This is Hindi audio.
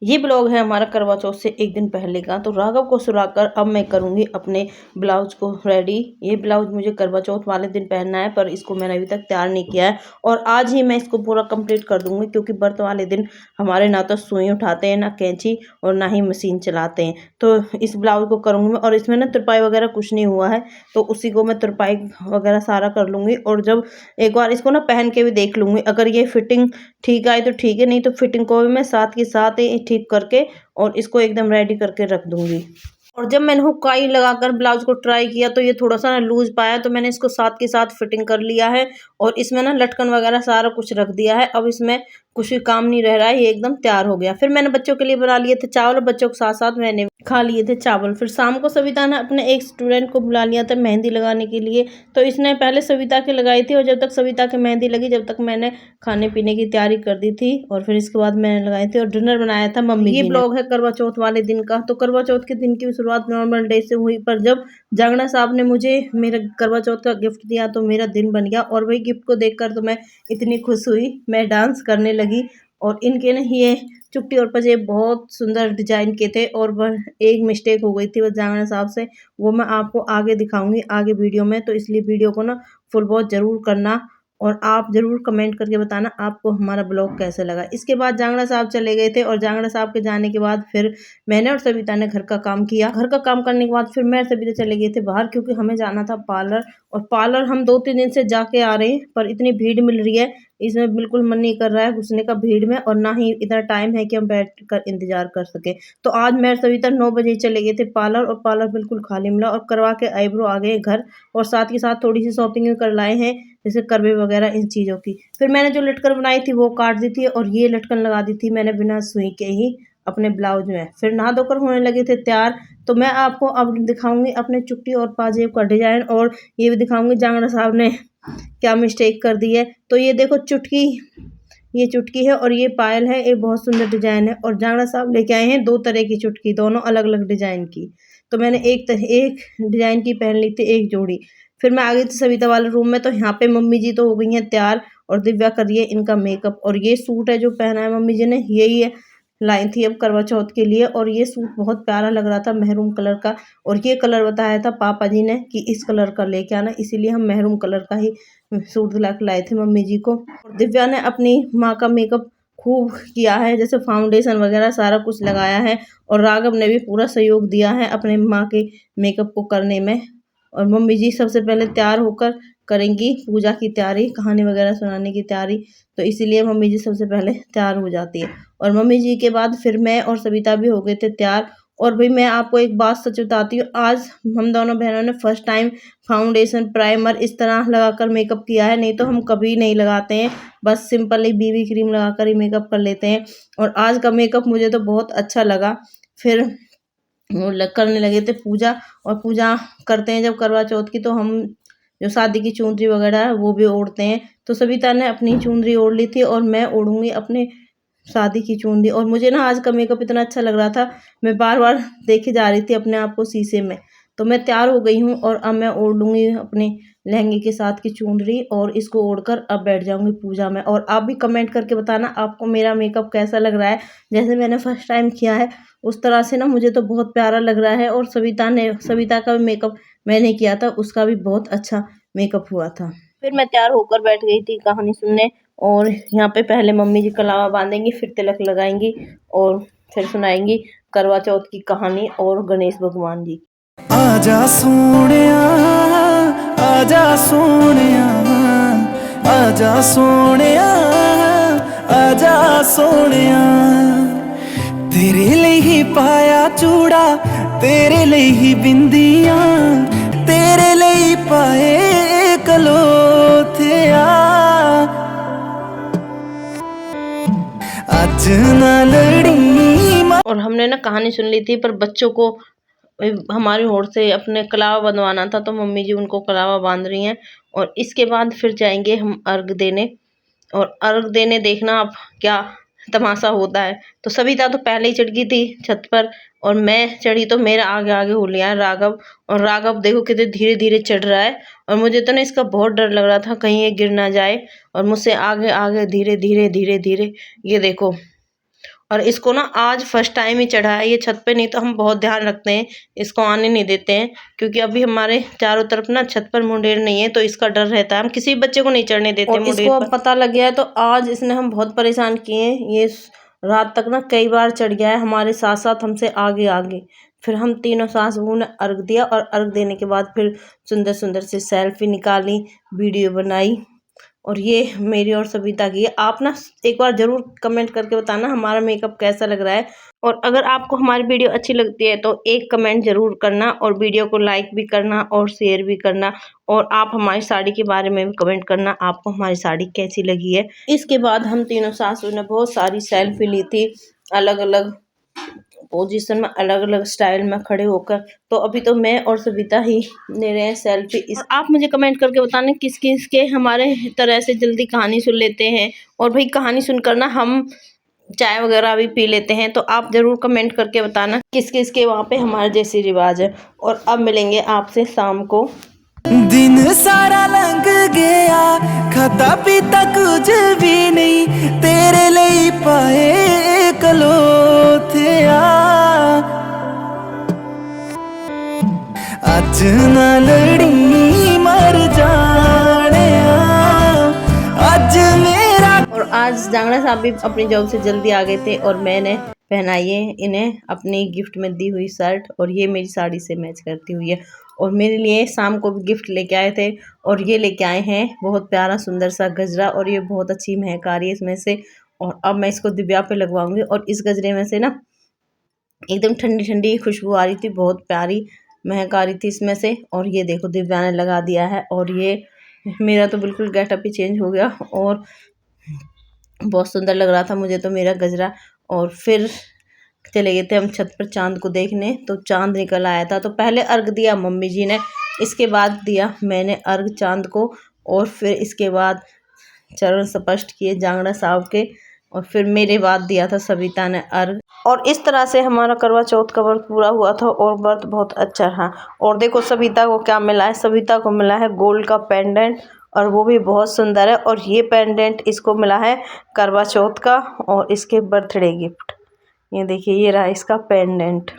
ये ब्लॉग है हमारा करवा चौथ से एक दिन पहले का। तो राघव को सुलाकर अब मैं करूँगी अपने ब्लाउज को रेडी। ये ब्लाउज मुझे करवा चौथ वाले दिन पहनना है, पर इसको मैंने अभी तक तैयार नहीं किया है और आज ही मैं इसको पूरा कंप्लीट कर दूँगी, क्योंकि व्रत वाले दिन हमारे ना तो सुई उठाते हैं, ना कैंची और ना ही मशीन चलाते हैं। तो इस ब्लाउज को करूँगी मैं, और इसमें ना तुरपाई वगैरह कुछ नहीं हुआ है, तो उसी को मैं तुरपाई वगैरह सारा कर लूँगी। और जब एक बार इसको ना पहन के भी देख लूँगी, अगर ये फिटिंग ठीक आई तो ठीक है, नहीं तो फिटिंग को भी मैं साथ के साथ ही ठीक करके और इसको एकदम रेडी करके रख दूंगी। और जब मैंने हुक्काई लगाकर ब्लाउज को ट्राई किया तो ये थोड़ा सा ना लूज पाया, तो मैंने इसको साथ के साथ फिटिंग कर लिया है और इसमें ना लटकन वगैरह सारा कुछ रख दिया है। अब इसमें कुछ भी काम नहीं रह रहा है, ये एकदम तैयार हो गया। फिर मैंने बच्चों के लिए बना लिए थे चावल, बच्चों के साथ साथ मैंने खा लिए थे चावल। फिर शाम को सविता ने अपने एक स्टूडेंट को बुला लिया था मेहंदी लगाने के लिए, तो इसने पहले सविता की लगाई थी और जब तक सविता की मेहंदी लगी जब तक मैंने खाने पीने की तैयारी कर दी थी और फिर इसके बाद मैंने लगाई थी और डिनर बनाया था मम्मी। ये ब्लॉग है करवा चौथ वाले दिन का। तो करवा चौथ के दिन की शुरुआत नॉर्मल डे से हुई, पर जब जांगड़ा साहब ने मुझे मेरा करवा चौथ का गिफ्ट दिया तो मेरा दिन बन गया। और वही गिफ्ट को देखकर तो मैं इतनी खुश हुई, मैं डांस करने लगी। और इनके ना ये चुट्टी और पजेब बहुत सुंदर डिजाइन के थे और वह एक मिस्टेक हो गई थी बस जांगड़ा साहब से, वो मैं आपको आगे दिखाऊंगी आगे वीडियो में। तो इसलिए वीडियो को ना फुल वॉच जरूर करना और आप ज़रूर कमेंट करके बताना आपको हमारा ब्लॉग कैसे लगा। इसके बाद जांगड़ा साहब चले गए थे और जांगड़ा साहब के जाने के बाद फिर मैंने और सविता ने घर का काम किया। घर का काम करने के बाद फिर मैं और सविता चले गए थे बाहर, क्योंकि हमें जाना था पार्लर। और पार्लर हम 2-3 दिन से जाके आ रहे हैं, पर इतनी भीड़ मिल रही है, इसमें बिल्कुल मन नहीं कर रहा है घुसने का भीड़ में, और ना ही इतना टाइम है कि हम बैठ कर इंतजार कर सके। तो आज मैं और सविता 9 बजे चले गए थे पार्लर, और पार्लर बिल्कुल खाली मिला और करवा के आईब्रो आ गए घर, और साथ के साथ थोड़ी सी शॉपिंग भी कर लाए हैं, जैसे करवे वगैरह इन चीज़ों की। फिर मैंने जो लटकन बनाई थी वो काट दी थी और ये लटकन लगा दी थी मैंने बिना सुई के ही अपने ब्लाउज में। फिर नहा धोकर होने लगे थे तैयार। तो मैं आपको अब दिखाऊंगी अपने चुट्टी और पाजेब का डिजाइन, और ये भी दिखाऊंगी जांगड़ा साहब ने क्या मिस्टेक कर दी है। तो ये देखो चुटकी, ये चुटकी है और ये पायल है, ये बहुत सुंदर डिजाइन है। और जांगड़ा साहब लेके आए हैं 2 तरह की चुटकी, दोनों अलग अलग डिजाइन की। तो मैंने एक डिजाइन की पहन ली थी एक जोड़ी। फिर मैं आ गई थी सविता वाले रूम में। तो यहाँ पे मम्मी जी तो हो गई हैं तैयार और दिव्या कर रही है इनका मेकअप। और ये सूट है जो पहना है मम्मी जी ने, यही है लाई थी अब करवा चौथ के लिए, और ये सूट बहुत प्यारा लग रहा था मेहरून कलर का। और ये कलर बताया था पापा जी ने कि इस कलर का लेके आना, इसीलिए हम मेहरून कलर का ही सूट दिला के लाए थे मम्मी जी को। और दिव्या ने अपनी माँ का मेकअप खूब किया है, जैसे फाउंडेशन वगैरह सारा कुछ लगाया है, और राघव ने भी पूरा सहयोग दिया है अपने माँ के मेकअप को करने में। और मम्मी जी सबसे पहले तैयार होकर करेंगी पूजा की तैयारी, कहानी वगैरह सुनाने की तैयारी, तो इसीलिए मम्मी जी सबसे पहले तैयार हो जाती है। और मम्मी जी के बाद फिर मैं और सविता भी हो गए थे तैयार। और भाई मैं आपको एक बात सच बताती हूँ, आज हम दोनों बहनों ने फर्स्ट टाइम फाउंडेशन प्राइमर इस तरह लगाकर मेकअप किया है, नहीं तो हम कभी नहीं लगाते हैं, बस सिंपल ही बीबी क्रीम लगाकर ही मेकअप कर लेते हैं। और आज का मेकअप मुझे तो बहुत अच्छा लगा। फिर करने लगे थे पूजा, और पूजा करते हैं जब करवा चौथ की, तो हम जो शादी की चुनरी वगैरह है वो भी ओढ़ते हैं। तो सविता ने अपनी चुनरी ओढ़ ली थी और मैं ओढ़ूंगी अपने शादी की चुनरी। और मुझे ना आज का मेकअप इतना अच्छा लग रहा था, मैं बार बार देखे जा रही थी अपने आप को शीशे में। तो मैं तैयार हो गई हूँ और अब मैं ओढ़ लूँगी अपने लहंगे के साथ की चुनरी, और इसको ओढ़कर अब बैठ जाऊँगी पूजा में। और आप भी कमेंट करके बताना आपको मेरा मेकअप कैसा लग रहा है, जैसे मैंने फर्स्ट टाइम किया है उस तरह से ना मुझे तो बहुत प्यारा लग रहा है। और सविता का भी मेकअप मैंने किया था, उसका भी बहुत अच्छा मेकअप हुआ था। फिर मैं तैयार होकर बैठ गई थी कहानी सुनने, और यहाँ पे पहले मम्मी जी कलावा बांधेंगी, फिर तिलक लगाएंगी और फिर सुनाएंगी करवा चौथ की कहानी और गणेश भगवान जी। आजा सोनिया, आजा सोनिया, आजा सोनिया, आजा सोनिया, तेरे लिए ही पाया चूड़ा, तेरे लिए ही बिंदियां, तेरे लिए ही पाए कलोथिया, आज ना लड़ी। और हमने ना कहानी सुन ली थी, पर बच्चों को हमारी ओर से अपने कलावा बंधवाना था, तो मम्मी जी उनको कलावा बांध रही हैं। और इसके बाद फिर जाएंगे हम अर्घ देने, और अर्घ देने देखना आप क्या तमाशा होता है। तो सविता तो पहले ही चढ़ गई थी छत पर, और मैं चढ़ी तो मेरा आगे आगे हो लिया है राघव। और राघव देखो कितने धीरे धीरे चढ़ रहा है, और मुझे तो ना इसका बहुत डर लग रहा था कहीं ये गिर ना जाए, और मुझसे आगे आगे धीरे धीरे धीरे धीरे ये देखो। और इसको ना आज फर्स्ट टाइम ही चढ़ा है ये छत पे, नहीं तो हम बहुत ध्यान रखते हैं, इसको आने नहीं देते हैं, क्योंकि अभी हमारे चारों तरफ ना छत पर मुंडेर नहीं है, तो इसका डर रहता है, हम किसी बच्चे को नहीं चढ़ने देते मुंडेर पर। इसको अब पता लग गया है, तो आज इसने हम बहुत परेशान किए हैं। ये रात तक ना कई बार चढ़ गया है हमारे साथ साथ, हमसे आगे आगे। फिर हम तीनों सास बहू ने अर्घ दिया, और अर्घ देने के बाद फिर सुंदर सुंदर से सेल्फी निकाली, वीडियो बनाई। और ये मेरी और सविता की है। आप ना एक बार ज़रूर कमेंट करके बताना हमारा मेकअप कैसा लग रहा है, और अगर आपको हमारी वीडियो अच्छी लगती है तो एक कमेंट ज़रूर करना, और वीडियो को लाइक भी करना और शेयर भी करना, और आप हमारी साड़ी के बारे में भी कमेंट करना, आपको हमारी साड़ी कैसी लगी है। इसके बाद हम तीनों सासू ने बहुत सारी सेल्फी ली थी, अलग अलग पोजीशन में, अलग अलग स्टाइल में खड़े होकर। तो अभी तो मैं और सविता ही ले रहे हैं सेल्फी। आप मुझे कमेंट करके बताना किस किस के हमारे तरह से जल्दी कहानी सुन लेते हैं, और भाई कहानी सुनकर ना हम चाय वगैरह भी पी लेते हैं। तो आप ज़रूर कमेंट करके बताना किस किस के वहाँ पे हमारे जैसी रिवाज है। और अब मिलेंगे आपसे शाम को। दिन सारा लंघ गया, खाता पीता कुछ भी नहीं, तेरे लिए पाए कलोथिया। अज ना लड़ी मर जाने, अज मेरा। और आज जांगड़ा साहब भी अपनी जॉब से जल्दी आ गए थे, और मैंने पहनाई है इन्हें अपनी गिफ्ट में दी हुई शर्ट, और ये मेरी साड़ी से मैच करती हुई है। और मेरे लिए शाम को भी गिफ्ट लेके आए थे, और ये लेके आए हैं बहुत प्यारा सुंदर सा गजरा, और ये बहुत अच्छी महक आ रही है इसमें से। और अब मैं इसको दिव्या पे लगवाऊंगी, और इस गजरे में से ना एकदम ठंडी ठंडी खुशबू आ रही थी, बहुत प्यारी महक आ रही थी इसमें से। और ये देखो दिव्या ने लगा दिया है, और ये मेरा तो बिल्कुल गेटअप ही चेंज हो गया, और बहुत सुंदर लग रहा था मुझे तो मेरा गजरा। और फिर चले गए थे हम छत पर चांद को देखने, तो चांद निकल आया था। तो पहले अर्घ दिया मम्मी जी ने, इसके बाद दिया मैंने अर्घ चांद को, और फिर इसके बाद चरण स्पष्ट किए जांगड़ा साहब के, और फिर मेरे बाद दिया था सविता ने अर्घ। और इस तरह से हमारा करवा चौथ का व्रत पूरा हुआ था, और व्रत बहुत अच्छा रहा। और देखो सविता को क्या मिला है, सविता को मिला है गोल्ड का पेंडेंट, और वो भी बहुत सुंदर है। और ये पेंडेंट इसको मिला है करवा चौथ का, और इसके बर्थडे गिफ्ट। ये देखिए ये रहा इसका पेंडेंट।